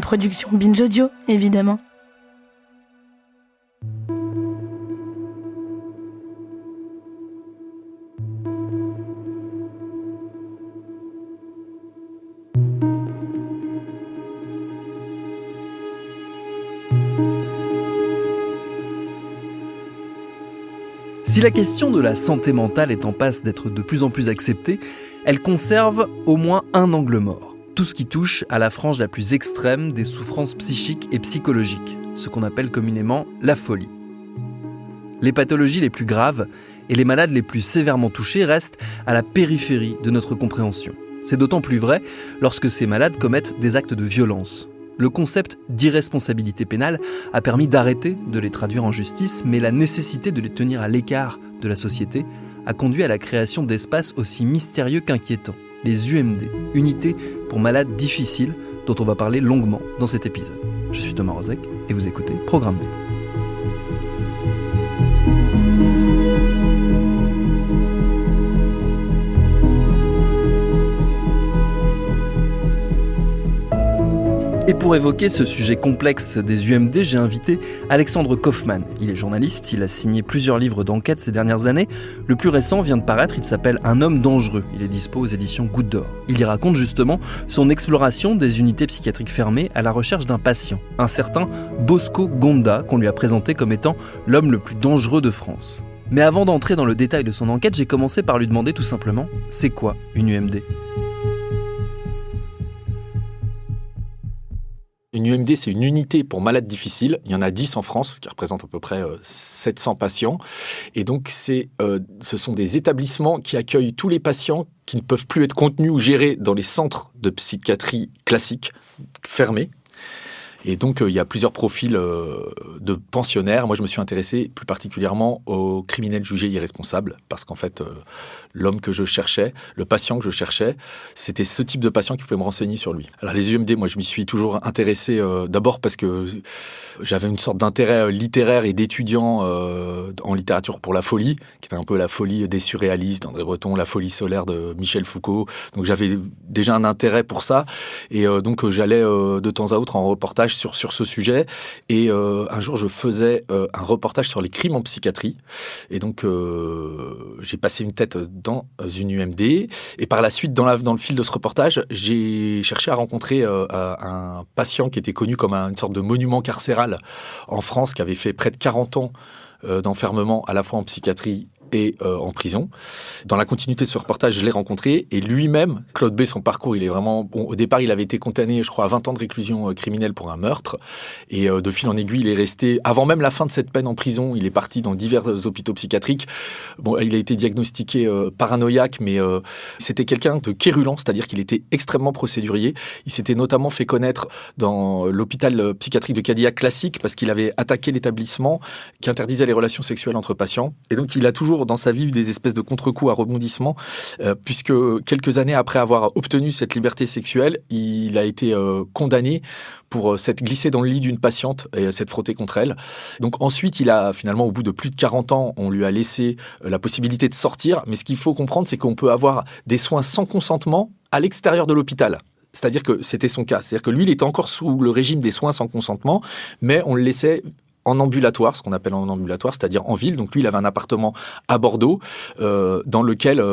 production Binge Audio, évidemment. Si la question de la santé mentale est en passe d'être de plus en plus acceptée, elle conserve au moins un angle mort. Tout ce qui touche à la frange la plus extrême des souffrances psychiques et psychologiques, ce qu'on appelle communément la folie. Les pathologies les plus graves et les malades les plus sévèrement touchés restent à la périphérie de notre compréhension. C'est d'autant plus vrai lorsque ces malades commettent des actes de violence. Le concept d'irresponsabilité pénale a permis d'arrêter de les traduire en justice, mais la nécessité de les tenir à l'écart de la société a conduit à la création d'espaces aussi mystérieux qu'inquiétants. Les UMD, unités pour malades difficiles, dont on va parler longuement dans cet épisode. Je suis Thomas Rozek et vous écoutez Programme B. Et pour évoquer ce sujet complexe des UMD, j'ai invité Alexandre Kaufmann. Il est journaliste, il a signé plusieurs livres d'enquête ces dernières années. Le plus récent vient de paraître, il s'appelle Un homme dangereux. Il est dispo aux éditions Goutte d'Or. Il y raconte justement son exploration des unités psychiatriques fermées à la recherche d'un patient, un certain Bosco Gonda, qu'on lui a présenté comme étant l'homme le plus dangereux de France. Mais avant d'entrer dans le détail de son enquête, j'ai commencé par lui demander tout simplement, c'est quoi une UMD ? Une UMD, c'est une unité pour malades difficiles. Il y en a 10 en France, ce qui représente à peu près 700 patients. Et donc, ce sont des établissements qui accueillent tous les patients qui ne peuvent plus être contenus ou gérés dans les centres de psychiatrie classiques fermés. Et donc, il y a plusieurs profils de pensionnaires. Moi, je me suis intéressé plus particulièrement aux criminels jugés irresponsables parce qu'en fait, l'homme que je cherchais, le patient que je cherchais, c'était ce type de patient qui pouvait me renseigner sur lui. Alors, les UMD, moi, je m'y suis toujours intéressé d'abord parce que j'avais une sorte d'intérêt littéraire et d'étudiant en littérature pour la folie, qui était un peu la folie des surréalistes, d'André Breton, la folie solaire de Michel Foucault. Donc, j'avais déjà un intérêt pour ça. Et donc, j'allais de temps à autre en reportage sur ce sujet. Et un jour, je faisais un reportage sur les crimes en psychiatrie. Et donc, j'ai passé une tête dans une UMD. Et par la suite, dans le fil de ce reportage, j'ai cherché à rencontrer un patient qui était connu comme une sorte de monument carcéral en France, qui avait fait près de 40 ans d'enfermement à la fois en psychiatrie et en prison. Dans la continuité de ce reportage, je l'ai rencontré et lui-même, Claude B, son parcours, il est vraiment... Bon, au départ, il avait été condamné, je crois, à 20 ans de réclusion criminelle pour un meurtre. Et de fil en aiguille, il est resté... Avant même la fin de cette peine en prison, il est parti dans divers hôpitaux psychiatriques. Bon, il a été diagnostiqué paranoïaque, mais c'était quelqu'un de quérulent, c'est-à-dire qu'il était extrêmement procédurier. Il s'était notamment fait connaître dans l'hôpital psychiatrique de Cadillac classique parce qu'il avait attaqué l'établissement qui interdisait les relations sexuelles entre patients. Et donc, il a toujours dans sa vie eu des espèces de contre-coups à rebondissement, puisque quelques années après avoir obtenu cette liberté sexuelle, il a été condamné pour s'être glissé dans le lit d'une patiente et s'être frotté contre elle. Donc ensuite, il a finalement, au bout de plus de 40 ans, on lui a laissé la possibilité de sortir. Mais ce qu'il faut comprendre, c'est qu'on peut avoir des soins sans consentement à l'extérieur de l'hôpital. C'est-à-dire que c'était son cas. C'est-à-dire que lui, il était encore sous le régime des soins sans consentement, mais on le laissait en ambulatoire, ce qu'on appelle en ambulatoire, c'est-à-dire en ville. Donc lui, il avait un appartement à Bordeaux dans lequel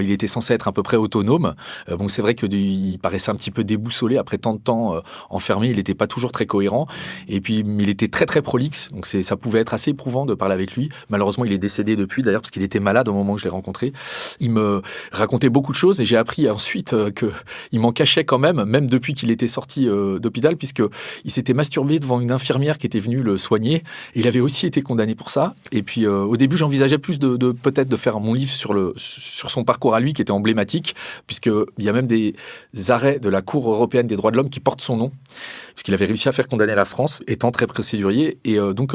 il était censé être à peu près autonome. Bon, c'est vrai qu'il paraissait un petit peu déboussolé après tant de temps enfermé. Il n'était pas toujours très cohérent. Et puis, il était très, très prolixe. Donc ça pouvait être assez éprouvant de parler avec lui. Malheureusement, il est décédé depuis, d'ailleurs, parce qu'il était malade au moment où je l'ai rencontré. Il me racontait beaucoup de choses et j'ai appris ensuite qu'il m'en cachait quand même depuis qu'il était sorti d'hôpital, puisqu'il s'était masturbé devant une infirmière qui était venue le soigner. Et il avait aussi été condamné pour ça. Et puis, au début, j'envisageais plus peut-être de faire mon livre sur son parcours à lui, qui était emblématique, puisqu'il y a même des arrêts de la Cour européenne des droits de l'homme qui portent son nom, puisqu'il avait réussi à faire condamner la France, étant très procédurier. Et donc,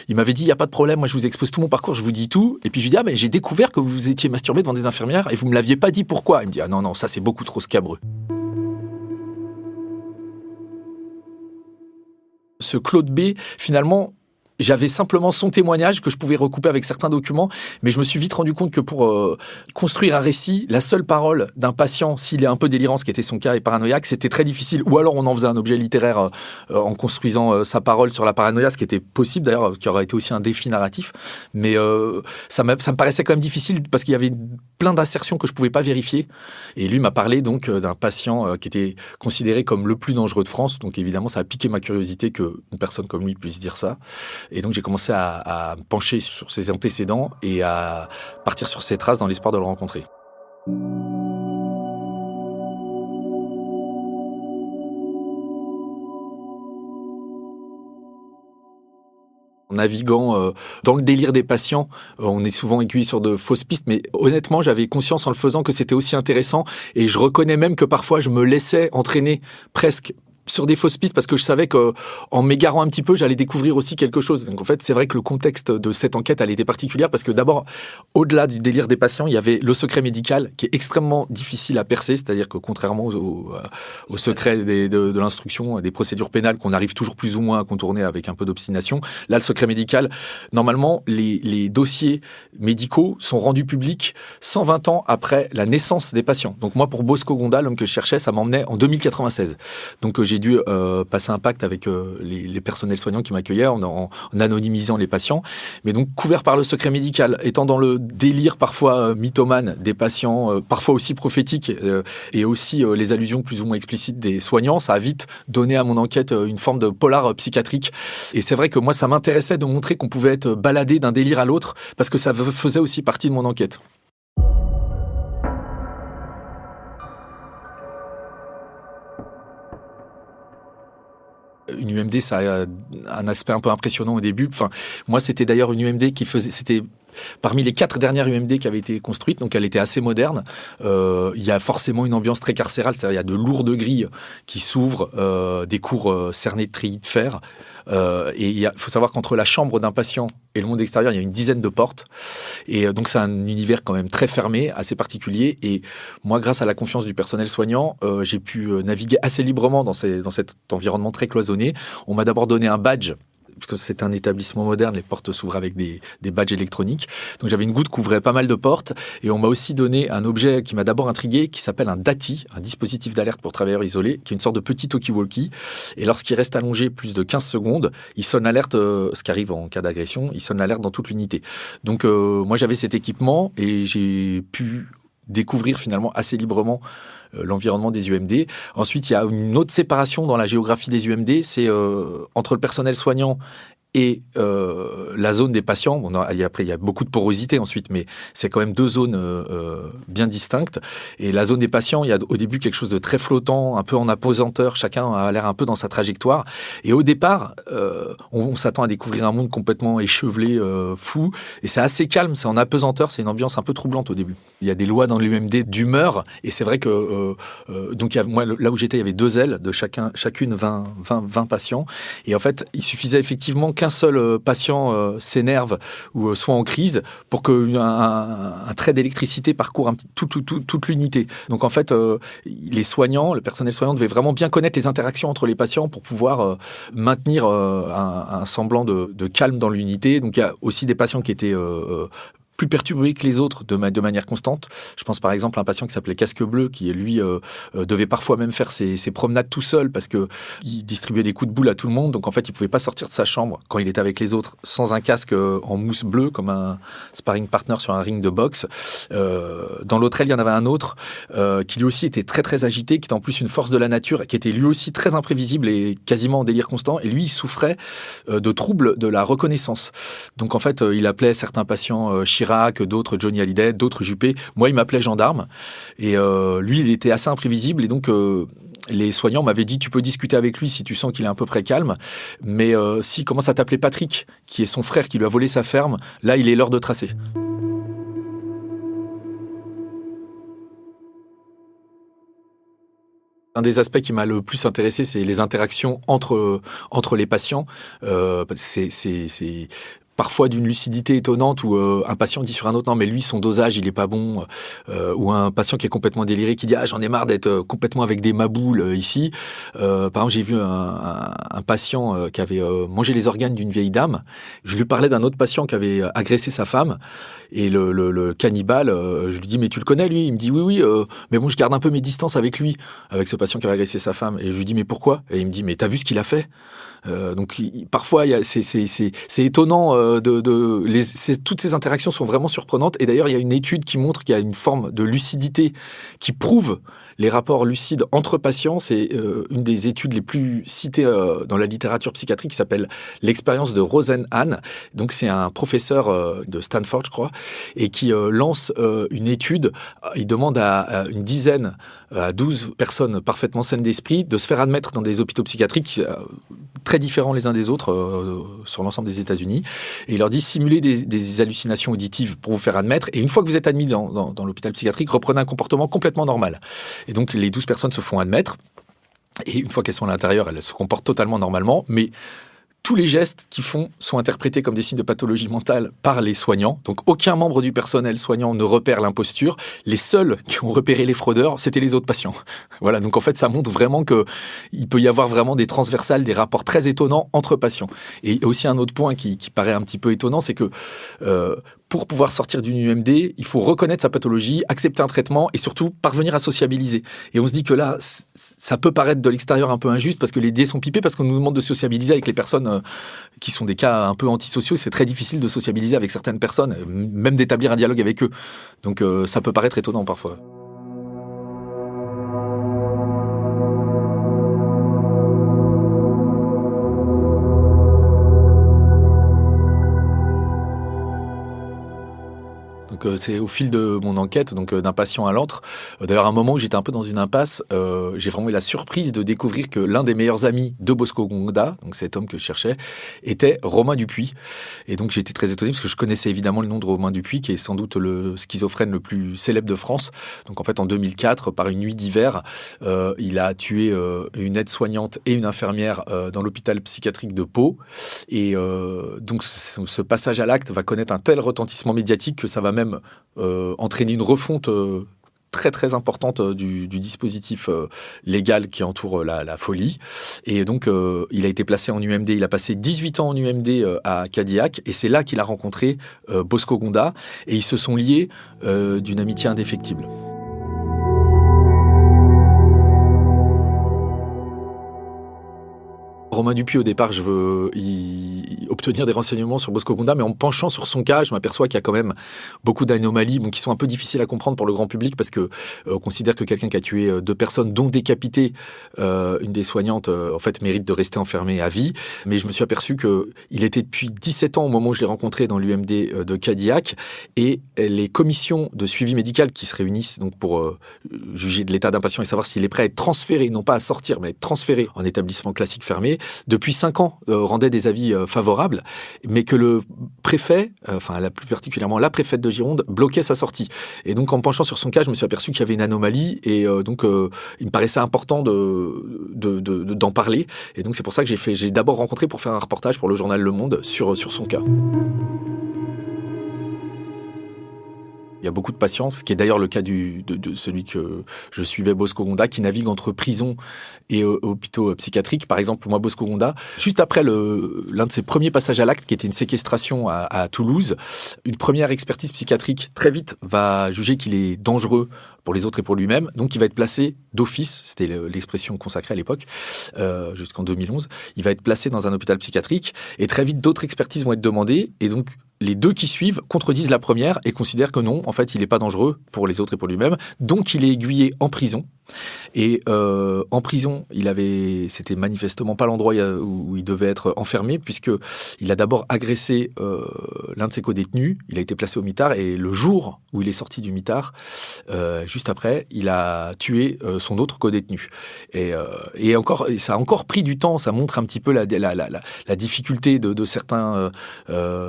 il m'avait dit, il n'y a pas de problème, moi, je vous expose tout mon parcours, je vous dis tout. Et puis, je lui dis, mais j'ai découvert que vous étiez masturbé devant des infirmières et vous ne me l'aviez pas dit pourquoi. Il me dit, non, ça, c'est beaucoup trop scabreux. Ce Claude B, finalement, j'avais simplement son témoignage que je pouvais recouper avec certains documents, mais je me suis vite rendu compte que pour construire un récit, la seule parole d'un patient, s'il est un peu délirant, ce qui était son cas, et paranoïaque, c'était très difficile. Ou alors on en faisait un objet littéraire en construisant sa parole sur la paranoïa, ce qui était possible d'ailleurs, qui aurait été aussi un défi narratif. Mais ça me paraissait quand même difficile parce qu'il y avait plein d'assertions que je pouvais pas vérifier. Et lui m'a parlé donc d'un patient qui était considéré comme le plus dangereux de France. Donc évidemment, ça a piqué ma curiosité qu'une personne comme lui puisse dire ça. Et donc j'ai commencé à me pencher sur ses antécédents et à partir sur ses traces dans l'espoir de le rencontrer. En naviguant dans le délire des patients, on est souvent aiguillé sur de fausses pistes, mais honnêtement, j'avais conscience en le faisant que c'était aussi intéressant, et je reconnais même que parfois je me laissais entraîner presque sur des fausses pistes parce que je savais qu'en m'égarant un petit peu, j'allais découvrir aussi quelque chose. Donc en fait, c'est vrai que le contexte de cette enquête, elle était particulière parce que d'abord, au-delà du délire des patients, il y avait le secret médical qui est extrêmement difficile à percer, c'est-à-dire que contrairement au secret de l'instruction, des procédures pénales qu'on arrive toujours plus ou moins à contourner avec un peu d'obstination, là, le secret médical, normalement, les dossiers médicaux sont rendus publics 120 ans après la naissance des patients. Donc moi, pour Bosco Gonda, l'homme que je cherchais, ça m'emmenait en 2096. Donc j'ai dû passer un pacte avec les personnels soignants qui m'accueillaient en anonymisant les patients. Mais donc, couvert par le secret médical, étant dans le délire parfois mythomane des patients, parfois aussi prophétique, et aussi les allusions plus ou moins explicites des soignants, ça a vite donné à mon enquête une forme de polar psychiatrique. Et c'est vrai que moi, ça m'intéressait de montrer qu'on pouvait être baladé d'un délire à l'autre, parce que ça faisait aussi partie de mon enquête. Une UMD, ça a un aspect un peu impressionnant au début. Enfin, moi, c'était d'ailleurs une UMD c'était parmi les 4 dernières UMD qui avaient été construites, donc elle était assez moderne. Il y a forcément une ambiance très carcérale, c'est-à-dire il y a de lourdes grilles qui s'ouvrent, des cours cernées de treillis de fer. Et il faut savoir qu'entre la chambre d'un patient et le monde extérieur, il y a une dizaine de portes. Et donc c'est un univers quand même très fermé, assez particulier. Et moi, grâce à la confiance du personnel soignant, j'ai pu naviguer assez librement dans cet environnement très cloisonné. On m'a d'abord donné un badge, puisque c'est un établissement moderne, les portes s'ouvrent avec des badges électroniques. Donc j'avais une goutte qui couvrait pas mal de portes. Et on m'a aussi donné un objet qui m'a d'abord intrigué, qui s'appelle un DATI, un dispositif d'alerte pour travailleurs isolés, qui est une sorte de petit talkie-walkie. Et lorsqu'il reste allongé plus de 15 secondes, il sonne l'alerte, ce qui arrive en cas d'agression, il sonne l'alerte dans toute l'unité. Donc moi j'avais cet équipement et j'ai pu découvrir finalement assez librement l'environnement des UMD. Ensuite, il y a une autre séparation dans la géographie des UMD, c'est entre le personnel soignant et la zone des patients. Bon, après, il y a beaucoup de porosité ensuite, mais c'est quand même 2 zones bien distinctes. Et la zone des patients, il y a au début quelque chose de très flottant, un peu en apesanteur. Chacun a l'air un peu dans sa trajectoire. Et au départ, on s'attend à découvrir un monde complètement échevelé, fou. Et c'est assez calme, c'est en apesanteur, c'est une ambiance un peu troublante au début. Il y a des lois dans l'UMD d'humeur. Et c'est vrai que donc moi, là où j'étais, il y avait 2 ailes, de chacune 20 patients. Et en fait, il suffisait effectivement qu'un seul patient s'énerve ou soit en crise pour qu'un trait d'électricité parcourt toute l'unité. Donc en fait, les soignants, le personnel soignant devait vraiment bien connaître les interactions entre les patients pour pouvoir maintenir un semblant de calme dans l'unité. Donc il y a aussi des patients qui étaient plus perturbé que les autres de manière constante. Je pense par exemple à un patient qui s'appelait Casque Bleu, qui lui devait parfois même faire ses promenades tout seul parce qu'il distribuait des coups de boule à tout le monde. Donc en fait, il ne pouvait pas sortir de sa chambre quand il était avec les autres sans un casque en mousse bleue comme un sparring partner sur un ring de boxe. Dans l'autre aile, il y en avait un autre qui lui aussi était très très agité, qui était en plus une force de la nature, qui était lui aussi très imprévisible et quasiment en délire constant. Et lui, il souffrait de troubles de la reconnaissance. Donc en fait, il appelait certains patients Chirac, d'autres Johnny Hallyday, d'autres Juppé. Moi, il m'appelait gendarme. Et lui, il était assez imprévisible. Et donc, les soignants m'avaient dit, tu peux discuter avec lui si tu sens qu'il est à peu près calme. Mais s'il commence à t'appeler Patrick, qui est son frère, qui lui a volé sa ferme, là, il est l'heure de tracer. Un des aspects qui m'a le plus intéressé, c'est les interactions entre les patients. parfois d'une lucidité étonnante où un patient dit sur un autre non mais lui son dosage il est pas bon, ou un patient qui est complètement déliré qui dit ah j'en ai marre d'être complètement avec des maboules ici. Par exemple j'ai vu un patient qui avait mangé les organes d'une vieille dame. Je lui parlais d'un autre patient qui avait agressé sa femme et le cannibale, je lui dis mais tu le connais lui? Il me dit oui mais bon je garde un peu mes distances avec lui, avec ce patient qui avait agressé sa femme. Et je lui dis mais pourquoi? Et il me dit mais t'as vu ce qu'il a fait? Donc parfois c'est étonnant toutes ces interactions sont vraiment surprenantes et d'ailleurs il y a une étude qui montre qu'il y a une forme de lucidité qui prouve les rapports lucides entre patients. C'est une des études les plus citées dans la littérature psychiatrique qui s'appelle l'expérience de Rosenhan. Donc c'est un professeur de Stanford je crois et qui lance une étude. Il demande à une dizaine à 12 personnes parfaitement saines d'esprit de se faire admettre dans des hôpitaux psychiatriques très différents les uns des autres sur l'ensemble des États-Unis. Et il leur dit simulez des hallucinations auditives pour vous faire admettre. Et une fois que vous êtes admis dans l'hôpital psychiatrique, reprenez un comportement complètement normal. Et donc les 12 personnes se font admettre. Et une fois qu'elles sont à l'intérieur, elles se comportent totalement normalement. Mais tous les gestes qu'ils font sont interprétés comme des signes de pathologie mentale par les soignants. Donc aucun membre du personnel soignant ne repère l'imposture. Les seuls qui ont repéré les fraudeurs, c'était les autres patients. Voilà, donc en fait ça montre vraiment qu'il peut y avoir vraiment des transversales, des rapports très étonnants entre patients. Et aussi un autre point qui paraît un petit peu étonnant, c'est que pour pouvoir sortir d'une UMD, il faut reconnaître sa pathologie, accepter un traitement et surtout parvenir à sociabiliser. Et on se dit que là, ça peut paraître de l'extérieur un peu injuste parce que les dés sont pipés, parce qu'on nous demande de sociabiliser avec les personnes qui sont des cas un peu antisociaux. C'est très difficile de sociabiliser avec certaines personnes, même d'établir un dialogue avec eux. Donc ça peut paraître étonnant parfois. Donc c'est au fil de mon enquête, donc d'un patient à l'autre. D'ailleurs, à un moment où j'étais un peu dans une impasse, j'ai vraiment eu la surprise de découvrir que l'un des meilleurs amis de Bosco Gonda, donc cet homme que je cherchais, était Romain Dupuis. Et donc j'ai été très étonné parce que je connaissais évidemment le nom de Romain Dupuis, qui est sans doute le schizophrène le plus célèbre de France. Donc en fait, en 2004, par une nuit d'hiver, il a tué une aide-soignante et une infirmière dans l'hôpital psychiatrique de Pau. Et donc ce passage à l'acte va connaître un tel retentissement médiatique que ça va même entraîner une refonte très très importante du dispositif légal qui entoure la folie. Et donc il a été placé en UMD, il a passé 18 ans en UMD à Cadillac et c'est là qu'il a rencontré Bosco Gonda et ils se sont liés d'une amitié indéfectible. Romain Dupuis, au départ, je veux obtenir des renseignements sur Bosco Gonda, mais en me penchant sur son cas, je m'aperçois qu'il y a quand même beaucoup d'anomalies qui sont un peu difficiles à comprendre pour le grand public parce que on considère que quelqu'un qui a tué 2 personnes, dont décapité une des soignantes, en fait, mérite de rester enfermé à vie. Mais je me suis aperçu qu'il était depuis 17 ans au moment où je l'ai rencontré dans l'UMD de Cadillac et les commissions de suivi médical qui se réunissent donc pour juger de l'état d'un patient et savoir s'il est prêt à être transféré, non pas à sortir, mais à être transféré en établissement classique fermé, depuis 5 ans, rendait des avis favorables, mais que le préfet, plus particulièrement la préfète de Gironde, bloquait sa sortie. Et donc, en me penchant sur son cas, je me suis aperçu qu'il y avait une anomalie, et donc, il me paraissait important d'en parler. Et donc, c'est pour ça que j'ai d'abord rencontré pour faire un reportage pour le journal Le Monde sur son cas. Il y a beaucoup de patients, ce qui est d'ailleurs le cas de celui que je suivais, Bosco Gonda, qui navigue entre prison et hôpitaux psychiatriques. Par exemple, moi, Bosco Gonda, juste après l'un de ses premiers passages à l'acte, qui était une séquestration à Toulouse, une première expertise psychiatrique très vite va juger qu'il est dangereux pour les autres et pour lui-même. Donc, il va être placé d'office, c'était l'expression consacrée à l'époque, jusqu'en 2011. Il va être placé dans un hôpital psychiatrique et très vite, d'autres expertises vont être demandées. Et donc, les 2 qui suivent contredisent la première et considèrent que non, en fait, il n'est pas dangereux pour les autres et pour lui-même. Donc, il est aiguillé en prison. Et en prison, c'était manifestement pas l'endroit où il devait être enfermé, puisque il a d'abord agressé l'un de ses co-détenus. Il a été placé au mitard et le jour où il est sorti du mitard, juste après, il a tué son autre co-détenu. Et ça a encore pris du temps. Ça montre un petit peu la difficulté de certains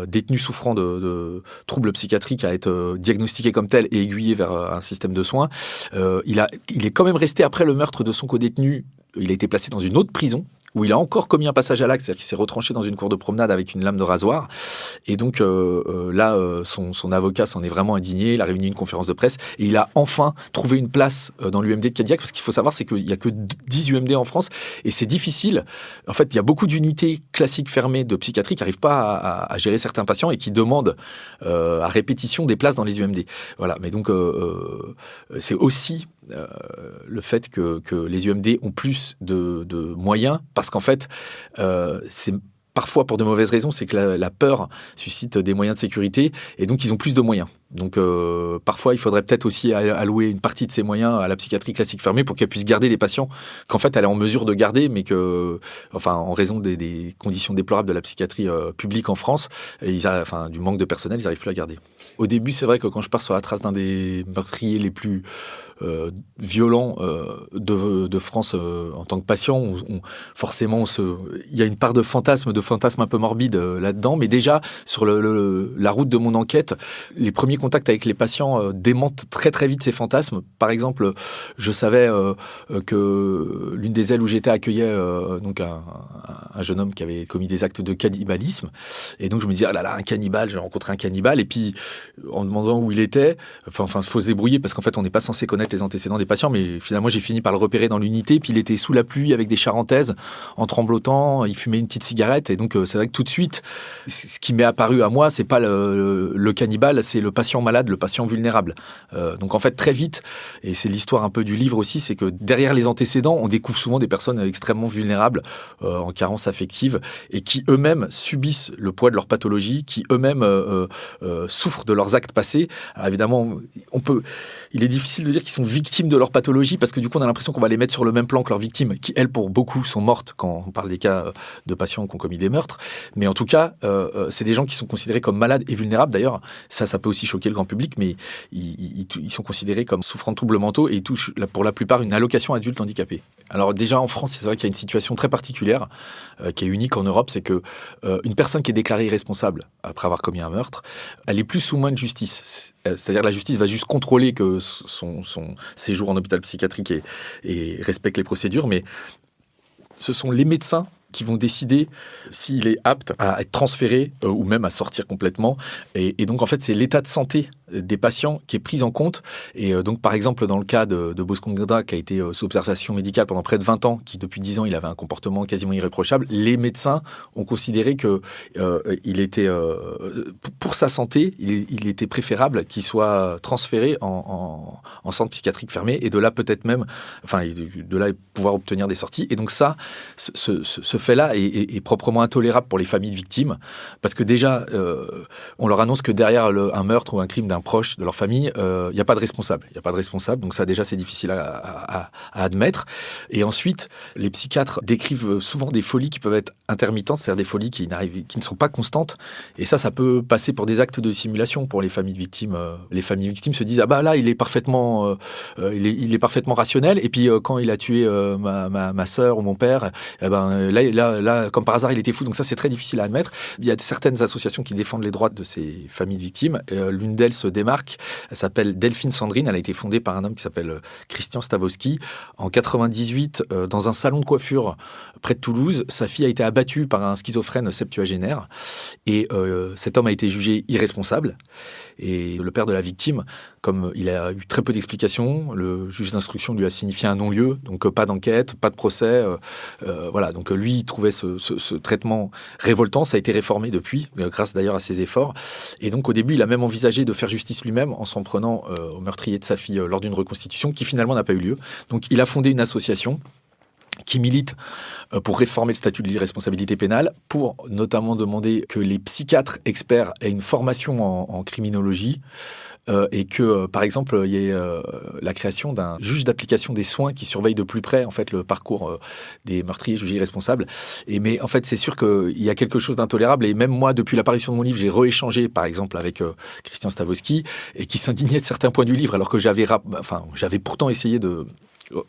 détenus souffrant de troubles psychiatriques à être diagnostiqués comme tels et aiguillés vers un système de soins. Il est quand même resté après le meurtre de son co-détenu. Il a été placé dans une autre prison où il a encore commis un passage à l'acte, c'est-à-dire qu'il s'est retranché dans une cour de promenade avec une lame de rasoir. Et donc son avocat s'en est vraiment indigné, il a réuni une conférence de presse et il a enfin trouvé une place dans l'UMD de Cadillac, parce qu'il faut savoir, c'est qu'il n'y a que 10 UMD en France et c'est difficile. En fait, il y a beaucoup d'unités classiques fermées de psychiatrie qui n'arrivent pas à gérer certains patients et qui demandent à répétition des places dans les UMD. Voilà, mais donc c'est aussi le fait que les UMD ont plus de moyens, parce qu'en fait, c'est parfois pour de mauvaises raisons, c'est que la peur suscite des moyens de sécurité, et donc ils ont plus de moyens. Donc parfois, il faudrait peut-être aussi allouer une partie de ces moyens à la psychiatrie classique fermée pour qu'elle puisse garder des patients qu'en fait elle est en mesure de garder, mais que, enfin, en raison des conditions déplorables de la psychiatrie publique en France, du manque de personnel, ils n'arrivent plus à garder. Au début, c'est vrai que quand je pars sur la trace d'un des meurtriers les plus violents de France en tant que patient, forcément, il y a une part de fantasme un peu morbide là-dedans, mais déjà sur la route de mon enquête, les premiers contacts avec les patients démentent très très vite ces fantasmes. Par exemple, je savais que l'une des ailes où j'étais accueillait donc un jeune homme qui avait commis des actes de cannibalisme, et donc je me disais, ah là là, un cannibale, j'ai rencontré un cannibale, et puis en demandant où il était, il faut se débrouiller parce qu'en fait on n'est pas censé connaître les antécédents des patients, mais finalement j'ai fini par le repérer dans l'unité, puis il était sous la pluie avec des charentaises, en tremblotant, il fumait une petite cigarette, et donc c'est vrai que tout de suite, ce qui m'est apparu à moi, c'est pas le cannibale, c'est le patient malade, le patient vulnérable. Donc en fait très vite, et c'est l'histoire un peu du livre aussi, c'est que derrière les antécédents, on découvre souvent des personnes extrêmement vulnérables, en carence affective, et qui eux-mêmes subissent le poids de leur pathologie, qui eux-mêmes souffrent de leurs actes passés. Alors évidemment, il est difficile de dire qu'ils sont victimes de leur pathologie, parce que du coup on a l'impression qu'on va les mettre sur le même plan que leurs victimes, qui elles pour beaucoup sont mortes quand on parle des cas de patients qui ont commis des meurtres. Mais en tout cas, c'est des gens qui sont considérés comme malades et vulnérables. D'ailleurs, ça peut aussi choquer le grand public, mais ils sont considérés comme souffrant de troubles mentaux et ils touchent pour la plupart une allocation adulte handicapé. Alors déjà en France, c'est vrai qu'il y a une situation très particulière qui est unique en Europe, c'est que une personne qui est déclarée irresponsable après avoir commis un meurtre, elle est plus sous main de justice. C'est-à-dire la justice va juste contrôler que son séjour en hôpital psychiatrique et respecte les procédures, mais ce sont les médecins qui vont décider s'il est apte à être transféré ou même à sortir complètement. Et donc, en fait, c'est l'état de santé des patients qui est pris en compte. Et donc, par exemple, dans le cas de Bosco-Ndra, qui a été sous observation médicale pendant près de 20 ans, qui depuis 10 ans, il avait un comportement quasiment irréprochable, les médecins ont considéré que il était, pour sa santé, il était préférable qu'il soit transféré en centre psychiatrique fermé, et de là peut-être même, de là pouvoir obtenir des sorties. Et donc ça, ce fait-là est proprement intolérable pour les familles de victimes, parce que déjà, on leur annonce que derrière un meurtre ou un crime d'un proche de leur famille, il n'y a pas de responsable. Il n'y a pas de responsable, donc ça déjà c'est difficile à admettre. Et ensuite, les psychiatres décrivent souvent des folies qui peuvent être intermittentes, c'est-à-dire des folies qui ne sont pas constantes. Et ça peut passer pour des actes de simulation pour les familles de victimes. Les familles victimes se disent, ah bah là il est parfaitement rationnel, et puis quand il a tué ma sœur ou mon père, là comme par hasard il était fou. Donc ça c'est très difficile à admettre. Il y a certaines associations qui défendent les droits de ces familles de victimes. L'une d'elles se démarque, elle s'appelle Delphine Sandrine, elle a été fondée par un homme qui s'appelle Christian Stavosky. En 98, dans un salon de coiffure près de Toulouse, sa fille a été abattue par un schizophrène septuagénaire, et cet homme a été jugé irresponsable. Et le père de la victime, comme il a eu très peu d'explications, le juge d'instruction lui a signifié un non-lieu, donc pas d'enquête, pas de procès. Voilà, donc lui, il trouvait ce traitement révoltant. Ça a été réformé depuis, grâce d'ailleurs à ses efforts. Et donc au début, il a même envisagé de faire justice lui-même en s'en prenant au meurtrier de sa fille lors d'une reconstitution qui finalement n'a pas eu lieu. Donc il a fondé une association qui milite pour réformer le statut de l'irresponsabilité pénale, pour notamment demander que les psychiatres experts aient une formation en criminologie, et que, par exemple, il y ait la création d'un juge d'application des soins qui surveille de plus près en fait le parcours des meurtriers jugés irresponsables. Mais en fait, c'est sûr qu'il y a quelque chose d'intolérable. Et même moi, depuis l'apparition de mon livre, j'ai rééchangé, par exemple, avec Christian Stavosky, et qui s'indignait de certains points du livre, alors que j'avais pourtant essayé de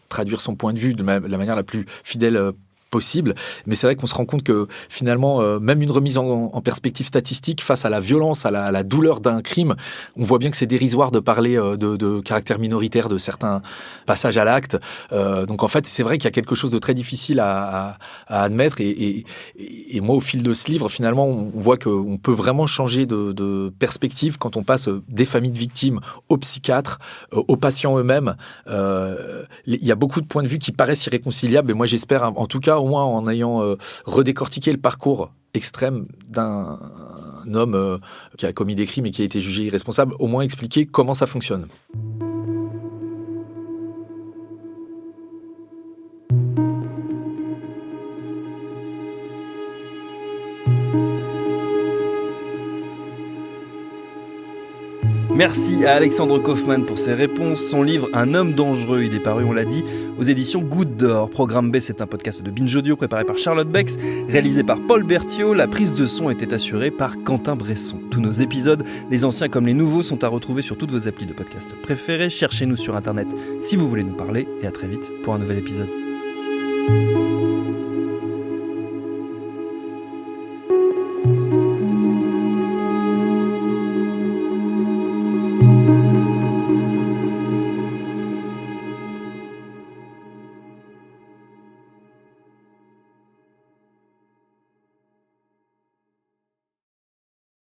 traduire son point de vue de la manière la plus fidèle possible. Mais c'est vrai qu'on se rend compte que finalement, même une remise en perspective statistique face à la violence, à la douleur d'un crime, on voit bien que c'est dérisoire de parler de caractère minoritaire de certains passages à l'acte. Donc en fait, c'est vrai qu'il y a quelque chose de très difficile à admettre. Et moi, au fil de ce livre, finalement, on voit qu'on peut vraiment changer de perspective quand on passe des familles de victimes aux psychiatres, aux patients eux-mêmes. Il y a beaucoup de points de vue qui paraissent irréconciliables. Et moi, j'espère, en tout cas, au moins en ayant redécortiqué le parcours extrême d'un homme qui a commis des crimes et qui a été jugé irresponsable, au moins expliquer comment ça fonctionne. Merci à Alexandre Kaufmann pour ses réponses. Son livre « Un homme dangereux », il est paru, on l'a dit, aux éditions Goutte d'Or. Programme B, c'est un podcast de Binge Audio préparé par Charlotte Bex, réalisé par Paul Berthiaud. La prise de son était assurée par Quentin Bresson. Tous nos épisodes, les anciens comme les nouveaux, sont à retrouver sur toutes vos applis de podcast préférées. Cherchez-nous sur Internet si vous voulez nous parler. Et à très vite pour un nouvel épisode.